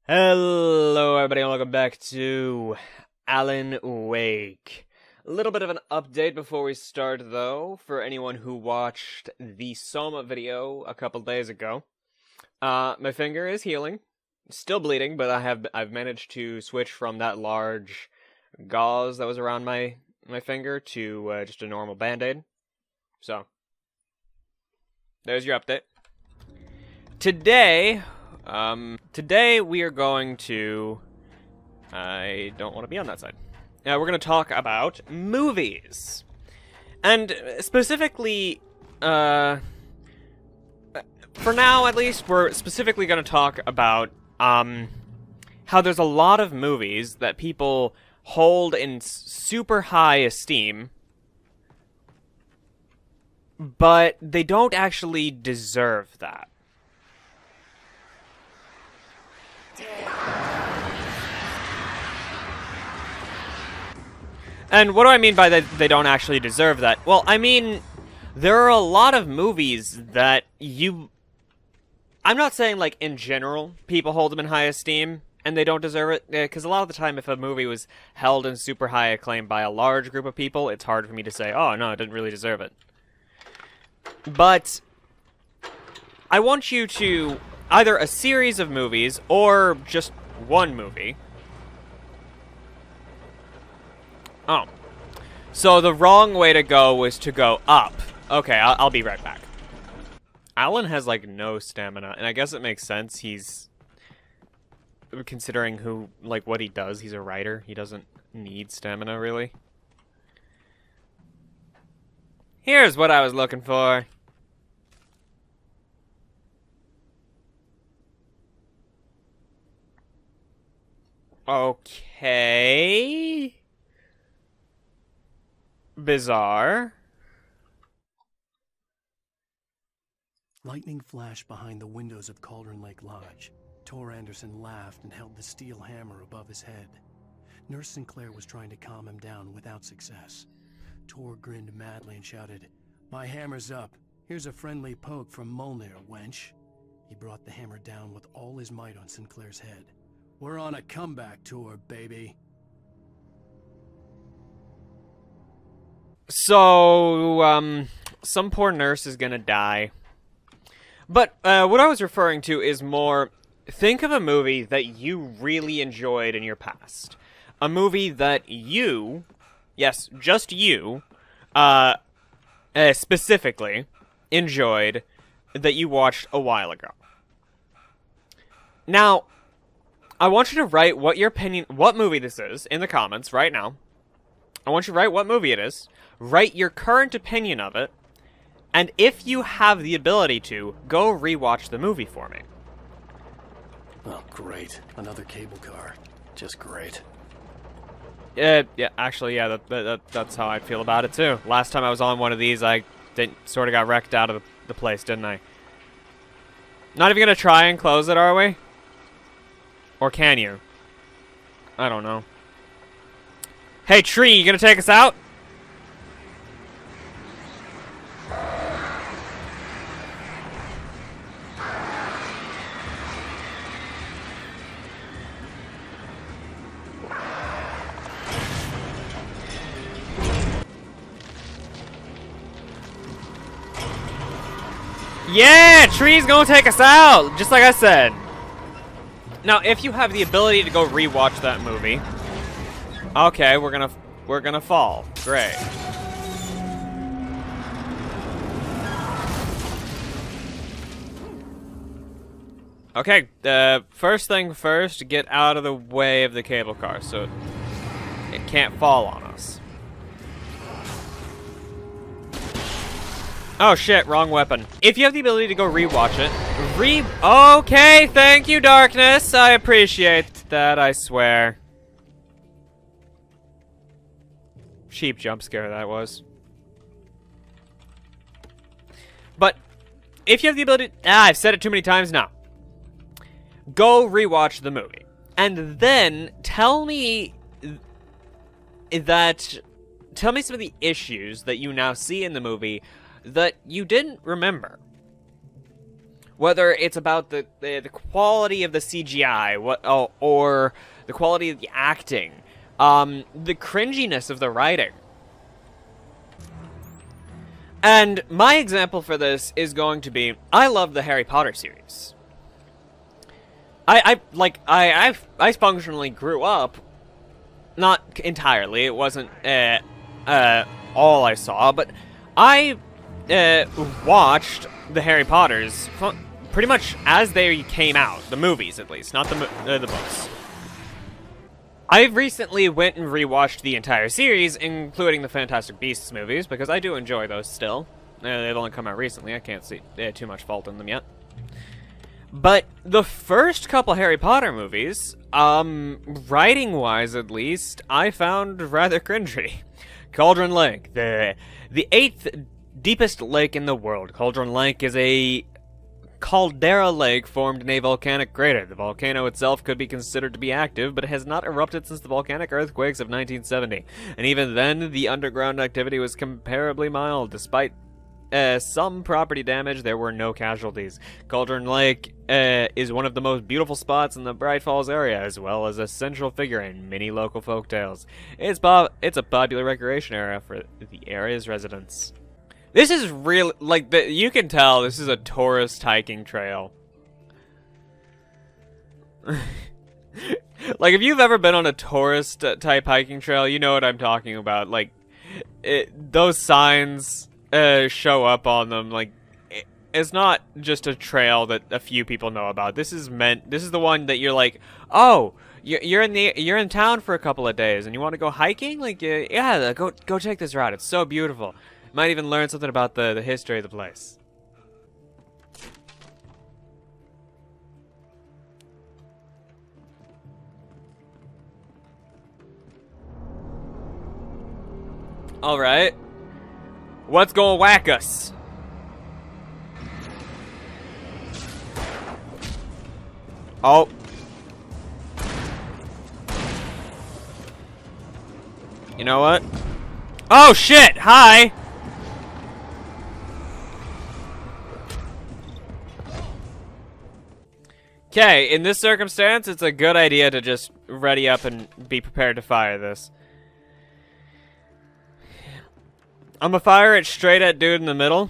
Hello everybody and welcome back to Alan Wake. A little bit of an update before we start though, for anyone who watched the Soma video a couple days ago. My finger is healing. Still bleeding, but I've managed to switch from that large gauze that was around my finger to just a normal band-aid. So, there's your update. Today we are going to... I don't want to be on that side. We're going to talk about movies. And specifically, for now at least, we're specifically going to talk about how there's a lot of movies that people hold in super high esteem, but they don't actually deserve that. And what do I mean by that they don't actually deserve that? Well, I mean, there are a lot of movies that I'm not saying, like, in general, people hold them in high esteem, and they don't deserve it, because a lot of the time, if a movie was held in super high acclaim by a large group of people, it's hard for me to say, oh, no, it didn't really deserve it. But I want you to... either a series of movies, or just one movie. Oh. So the wrong way to go was to go up. Okay, I'll be right back. Alan has, like, no stamina, and I guess it makes sense. He's... considering who, like, what he does, he's a writer. He doesn't need stamina, really. Here's what I was looking for. Okay. Bizarre. Lightning flashed behind the windows of Cauldron Lake Lodge. Tor Anderson laughed and held the steel hammer above his head. Nurse Sinclair was trying to calm him down without success. Tor grinned madly and shouted, "My hammer's up. Here's a friendly poke from Molnir, wench." He brought the hammer down with all his might on Sinclair's head. "We're on a comeback tour, baby." So, some poor nurse is gonna die. But, what I was referring to is more, think of a movie that you really enjoyed in your past. A movie that you, yes, just you, specifically, enjoyed, that you watched a while ago. Now, I want you to write what movie this is in the comments right now. I want you to write what movie it is, write your current opinion of it, and if you have the ability to, go rewatch the movie for me. Oh, great. Another cable car. Just great. Yeah, actually, yeah, that's how I feel about it, too. Last time I was on one of these, I sort of got wrecked out of the place, didn't I? Not even gonna try and close it, are we? Or can you? I don't know. Hey, tree, you gonna take us out? Yeah, tree's gonna take us out, just like I said. Now, if you have the ability to go rewatch that movie, okay, we're gonna fall. Great. Okay, first thing first, get out of the way of the cable car so it can't fall on us. Oh shit, wrong weapon. If you have the ability to go rewatch it, okay, thank you, Darkness. I appreciate that, I swear. Cheap jump scare that was. But if you have the ability, I've said it too many times now. Go rewatch the movie, and then tell me some of the issues that you now see in the movie that you didn't remember. Whether it's about the quality of the CGI, or the quality of the acting, the cringiness of the writing. And my example for this is going to be, I love the Harry Potter series. I functionally grew up, not entirely, it wasn't all I saw, but I watched the Harry Potters pretty much as they came out, the movies at least, not the books. I recently went and rewatched the entire series, including the Fantastic Beasts movies, because I do enjoy those still. They've only come out recently, I can't see too much fault in them yet. But the first couple Harry Potter movies, writing-wise at least, I found rather cringy. Cauldron Lake, the 8th deepest lake in the world. Cauldron Lake is a caldera lake formed in a volcanic crater. The volcano itself could be considered to be active, but it has not erupted since the volcanic earthquakes of 1970. And even then, the underground activity was comparably mild. Despite some property damage, there were no casualties. Cauldron Lake is one of the most beautiful spots in the Bright Falls area, as well as a central figure in many local folktales. It's a popular recreation area for the area's residents. This is real, like, you can tell this is a tourist hiking trail. Like, if you've ever been on a tourist type hiking trail, you know what I'm talking about. Like, those signs show up on them. Like, it's not just a trail that a few people know about. This is the one that you're like, oh, you're in town for a couple of days and you want to go hiking? Like, yeah, go take this route. It's so beautiful. Might even learn something about the history of the place. Alright. What's gonna whack us? Oh. You know what? Oh shit! Hi! Okay, in this circumstance, it's a good idea to just ready up and be prepared to fire this. I'm gonna fire it straight at dude in the middle.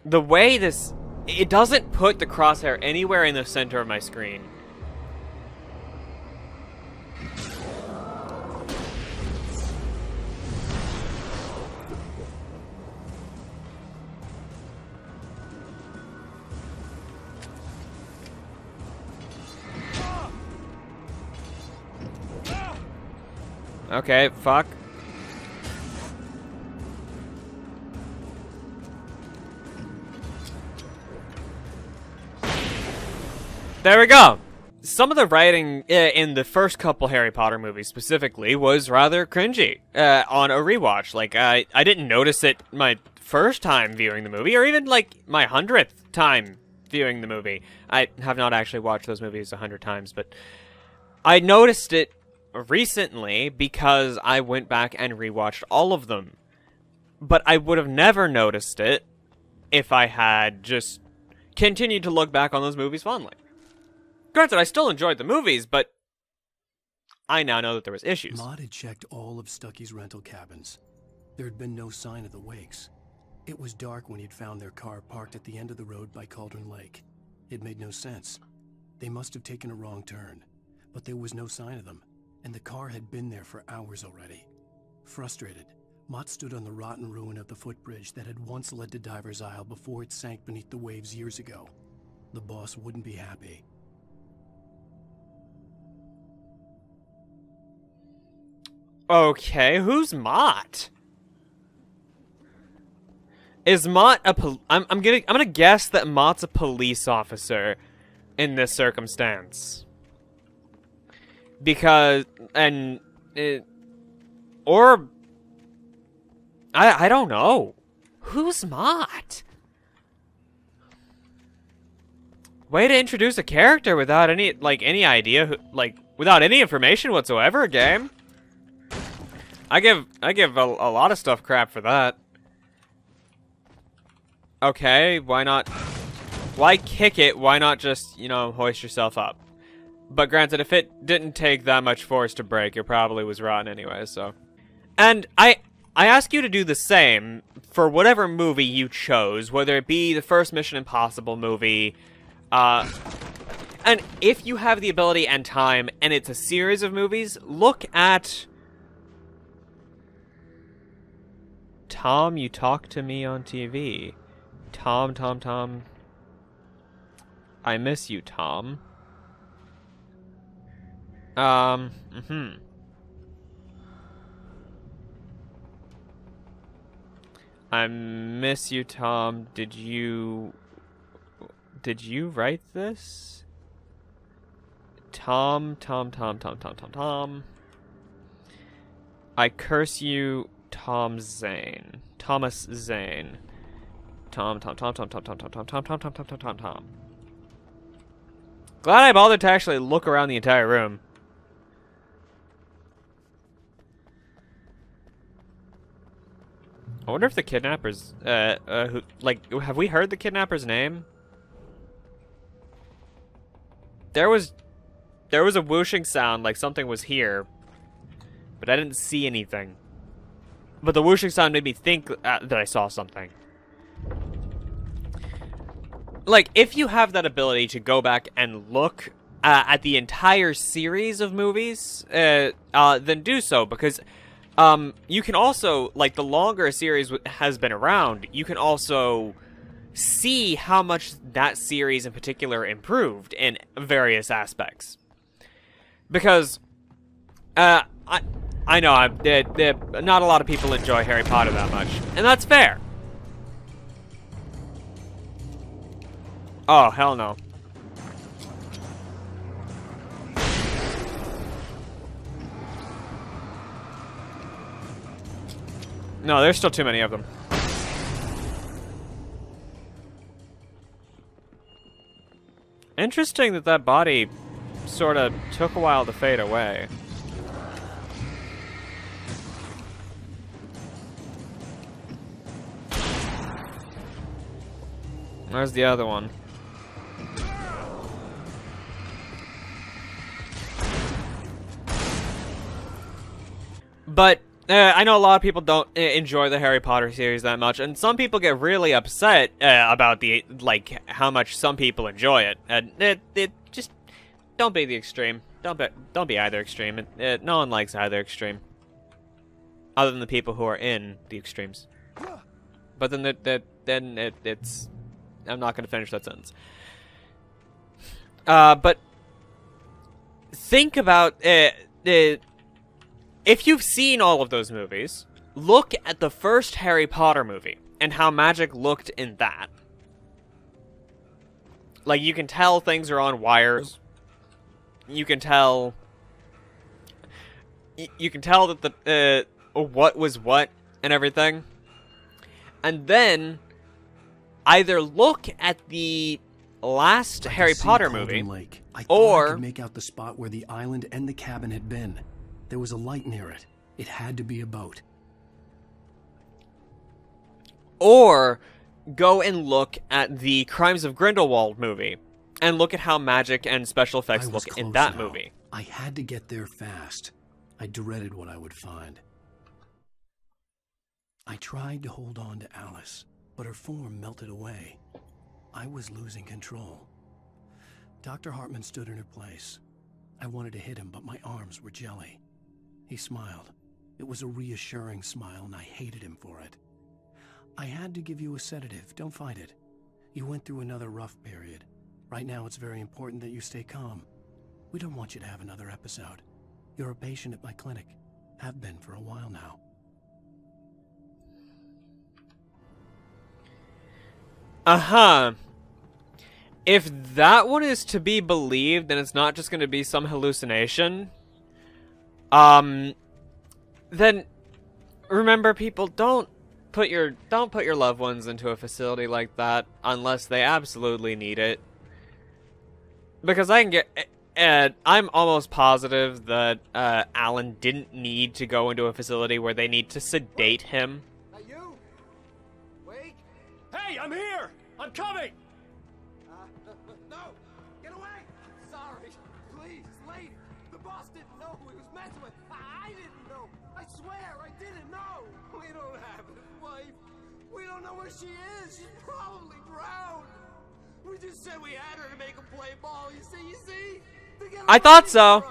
The way this... It doesn't put the crosshair anywhere in the center of my screen. Okay, fuck. There we go! Some of the writing in the first couple Harry Potter movies specifically was rather cringy on a rewatch. Like, I didn't notice it my first time viewing the movie, or even, like, my 100th time viewing the movie. I have not actually watched those movies 100 times, but I noticed it recently because I went back and rewatched all of them. But I would have never noticed it if I had just continued to look back on those movies fondly. Granted, I still enjoyed the movies, but I now know that there was issues. Maud had checked all of Stucky's rental cabins. There had been no sign of the wakes. It was dark when he'd found their car parked at the end of the road by Cauldron Lake. It made no sense. They must have taken a wrong turn, but there was no sign of them, and the car had been there for hours already. Frustrated, Mott stood on the rotten ruin of the footbridge that had once led to Diver's Isle before it sank beneath the waves years ago. The boss wouldn't be happy. Okay, who's Mott? Is Mott a I'm gonna guess that Mott's a police officer in this circumstance. Because I don't know. Who's Mott? Way to introduce a character without any idea without any information whatsoever, game. I give a lot of stuff crap for that. Okay, why not? Why kick it? Why not just, you know, hoist yourself up? But granted, if it didn't take that much force to break, it probably was rotten anyway, so. And I ask you to do the same for whatever movie you chose, whether it be the first Mission Impossible movie, and if you have the ability and time, and it's a series of movies, look at... Tom, you talk to me on TV. Tom. I miss you, Tom. I miss you, Tom. Did you write this? Tom. I curse you, Thomas Zane. Tom. Glad I bothered to actually look around the entire room. I wonder if the kidnappers, have we heard the kidnapper's name? There was a whooshing sound, like something was here, but I didn't see anything. But the whooshing sound made me think that I saw something. Like, if you have that ability to go back and look at the entire series of movies, then do so, because you can also, like, the longer a series has been around, you can also see how much that series in particular improved in various aspects. Because, I know, not a lot of people enjoy Harry Potter that much, and that's fair. Oh, hell no. No, there's still too many of them. Interesting that body sort of took a while to fade away. Where's the other one? But I know a lot of people don't enjoy the Harry Potter series that much, and some people get really upset about how much some people enjoy it. And it just don't be the extreme. Don't be either extreme. No one likes either extreme, other than the people who are in the extremes. But then it's. I'm not going to finish that sentence. But think about if you've seen all of those movies, look at the first Harry Potter movie and how magic looked in that. Like, you can tell things are on wires. You can tell that the what was what and everything. And then either look at the last Harry Potter movie, Lake. I thought I could make out the spot where the island and the cabin had been. There was a light near it. It had to be a boat. Or go and look at the Crimes of Grindelwald movie and look at how magic and special effects look in that movie. I had to get there fast. I dreaded what I would find. I tried to hold on to Alice, but her form melted away. I was losing control. Dr. Hartman stood in her place. I wanted to hit him, but my arms were jelly. He smiled. It was a reassuring smile, and I hated him for it. I had to give you a sedative. Don't fight it. You went through another rough period. Right now, it's very important that you stay calm. We don't want you to have another episode. You're a patient at my clinic. Have been for a while now. Uh-huh. If that one is to be believed, then it's not just going to be some hallucination. Then remember, people, don't put your loved ones into a facility like that unless they absolutely need it. Because I'm almost positive that Alan didn't need to go into a facility where they need to sedate him. You? Wait. Hey, I'm here. I'm coming! No! Get away! Sorry. Please, lady. The boss didn't know who he was messing with. I didn't know. I swear, I didn't know. We don't have his wife. We don't know where she is. She's probably drowned. We just said we had her to make him play ball. You see? I thought so.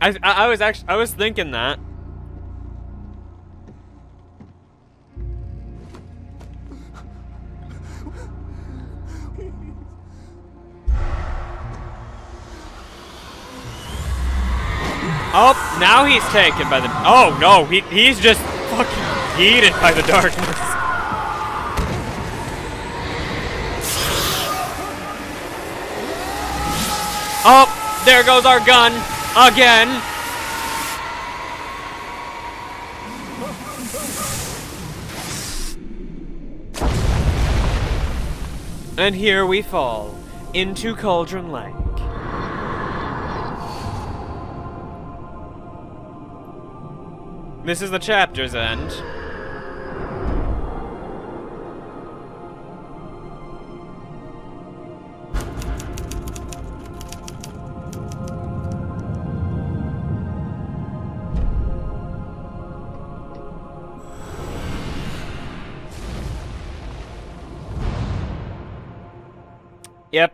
I was thinking that. Oh, now he's taken by the... Oh, no, he's just fucking yeeted by the darkness. Oh, there goes our gun. Again. And here we fall into Cauldron Lake. This is the chapter's end. Yep.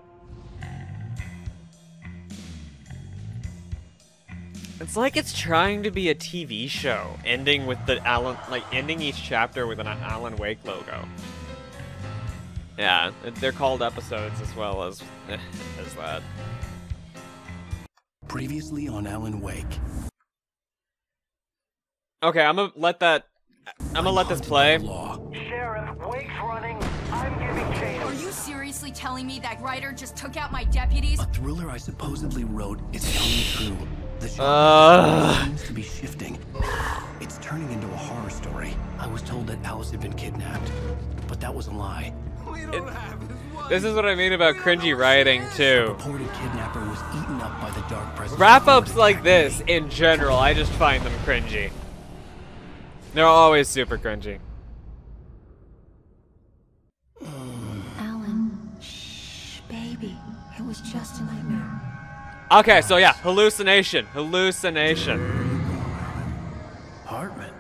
It's like it's trying to be a TV show, ending with the ending each chapter with an Alan Wake logo. Yeah, they're called episodes as well as that. Previously on Alan Wake. Okay, I'm gonna let this play. Sheriff, Wake's running. I'm giving chase. Are you seriously telling me that writer just took out my deputies? A thriller I supposedly wrote is coming true. The genre seems to be shifting. It's turning into a horror story. I was told that Alice had been kidnapped, but that was a lie. This is what I mean about cringy writing too. The purported kidnapper was eaten up by the dark presence. Wrap-ups like this, in general, I just find them cringy. They're always super cringy. Alan, shh, baby. It was just a nightmare. Okay, so yeah, hallucination. Hartman,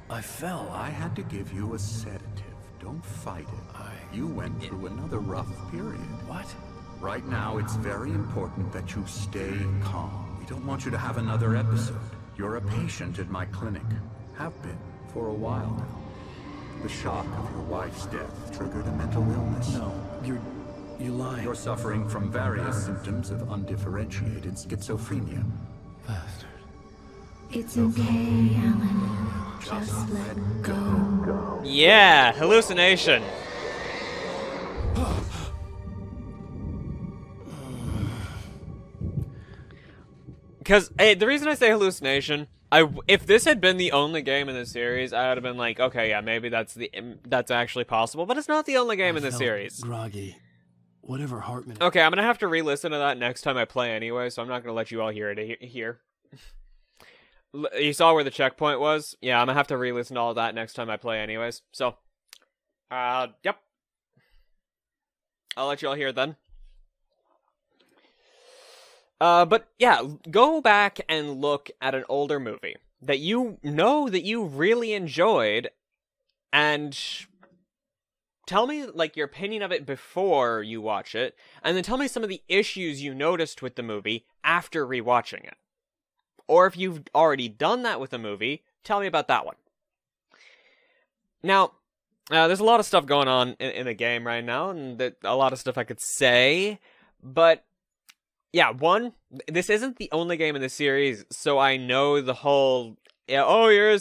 I fell. I had to give you a sedative. Don't fight it. You went through another rough period. What? Right now, it's very important that you stay calm. We don't want you to have another episode. You're a patient at my clinic. Have been for a while now. The shock of your wife's death triggered a mental illness. No, you're lying. You're suffering from various symptoms of undifferentiated schizophrenia. Bastard. It's okay, Alan. Just let go. Yeah, hallucination. Because the reason I say hallucination, if this had been the only game in the series, I would have been like, okay, yeah, maybe that's actually possible. But it's not the only game in the series. Groggy. Whatever Hartman. Okay, I'm gonna have to re-listen to that next time I play anyway, so I'm not gonna let you all hear it here. You saw where the checkpoint was? Yeah, I'm gonna have to re-listen to all that next time I play anyways. So, yep. I'll let you all hear it then. But yeah, go back and look at an older movie that you know that you really enjoyed, and tell me, like, your opinion of it before you watch it, and then tell me some of the issues you noticed with the movie after rewatching it. Or if you've already done that with a movie, tell me about that one. Now, there's a lot of stuff going on in the game right now, and a lot of stuff I could say, but yeah, one, this isn't the only game in the series, so I know the whole, yeah, oh, you're a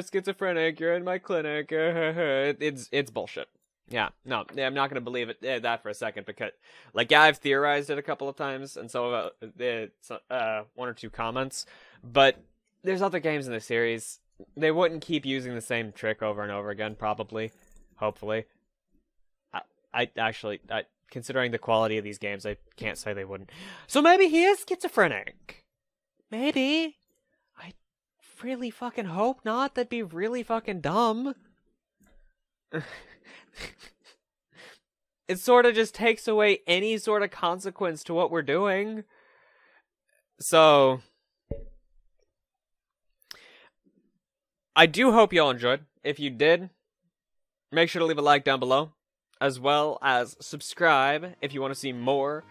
schizophrenic, you're in my clinic, it's bullshit. Yeah, no, I'm not gonna believe that for a second, because, like, yeah, I've theorized it a couple of times, and so one or two comments, but there's other games in the series. They wouldn't keep using the same trick over and over again, probably, hopefully. I actually, considering the quality of these games, I can't say they wouldn't. So maybe he is schizophrenic. Maybe. I really fucking hope not. That'd be really fucking dumb. It sort of just takes away any sort of consequence to what we're doing. So, I do hope y'all enjoyed. If you did, make sure to leave a like down below, as well as subscribe if you want to see more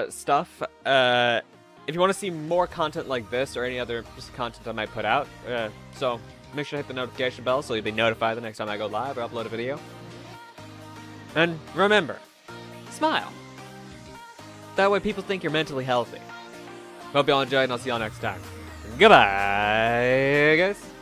stuff. If you want to see more content like this or any other content I might put out. So, make sure to hit the notification bell so you'll be notified the next time I go live or upload a video. And remember, smile. That way people think you're mentally healthy. Hope y'all enjoyed, and I'll see y'all next time. Goodbye, guys.